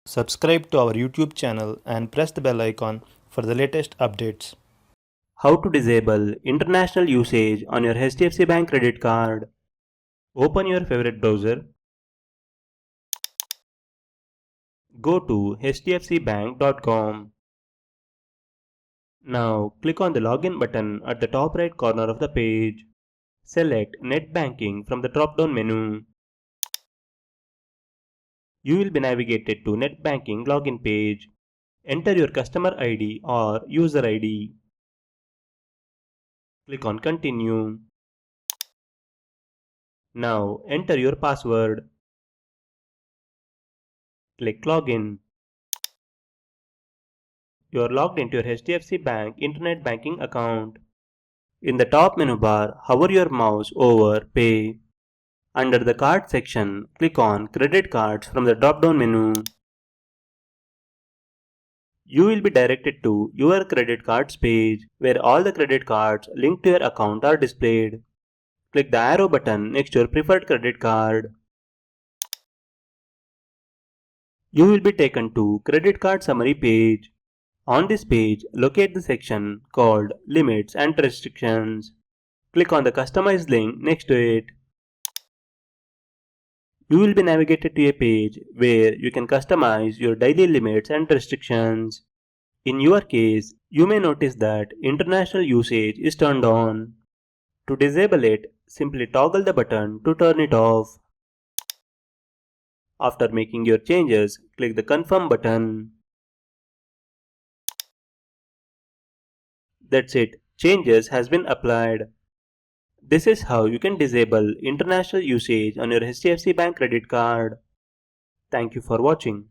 Subscribe to our YouTube channel and press the bell icon for the latest updates. How to disable international usage on your HDFC Bank credit card. Open your favorite browser. Go to hdfcbank.com. Now click on the login button at the top right corner of the page. Select Net Banking from the drop-down menu. You will be navigated to Net Banking login page. Enter your customer ID or user ID. Click on Continue. Now enter your password. Click Login. You are logged into your HDFC Bank Internet Banking account. In the top menu bar, hover your mouse over Pay. Under the Card section, click on Credit Cards from the drop-down menu. You will be directed to Your Credit Cards page, where all the credit cards linked to your account are displayed. Click the arrow button next to your preferred credit card. You will be taken to Credit Card Summary page. On this page, locate the section called Limits and Restrictions. Click on the Customize link next to it. You will be navigated to a page where you can customize your daily limits and restrictions. In your case, you may notice that international usage is turned on. To disable it, simply toggle the button to turn it off. After making your changes, click the Confirm button. That's it, changes has been applied. This is how you can disable international usage on your HDFC Bank credit card. Thank you for watching.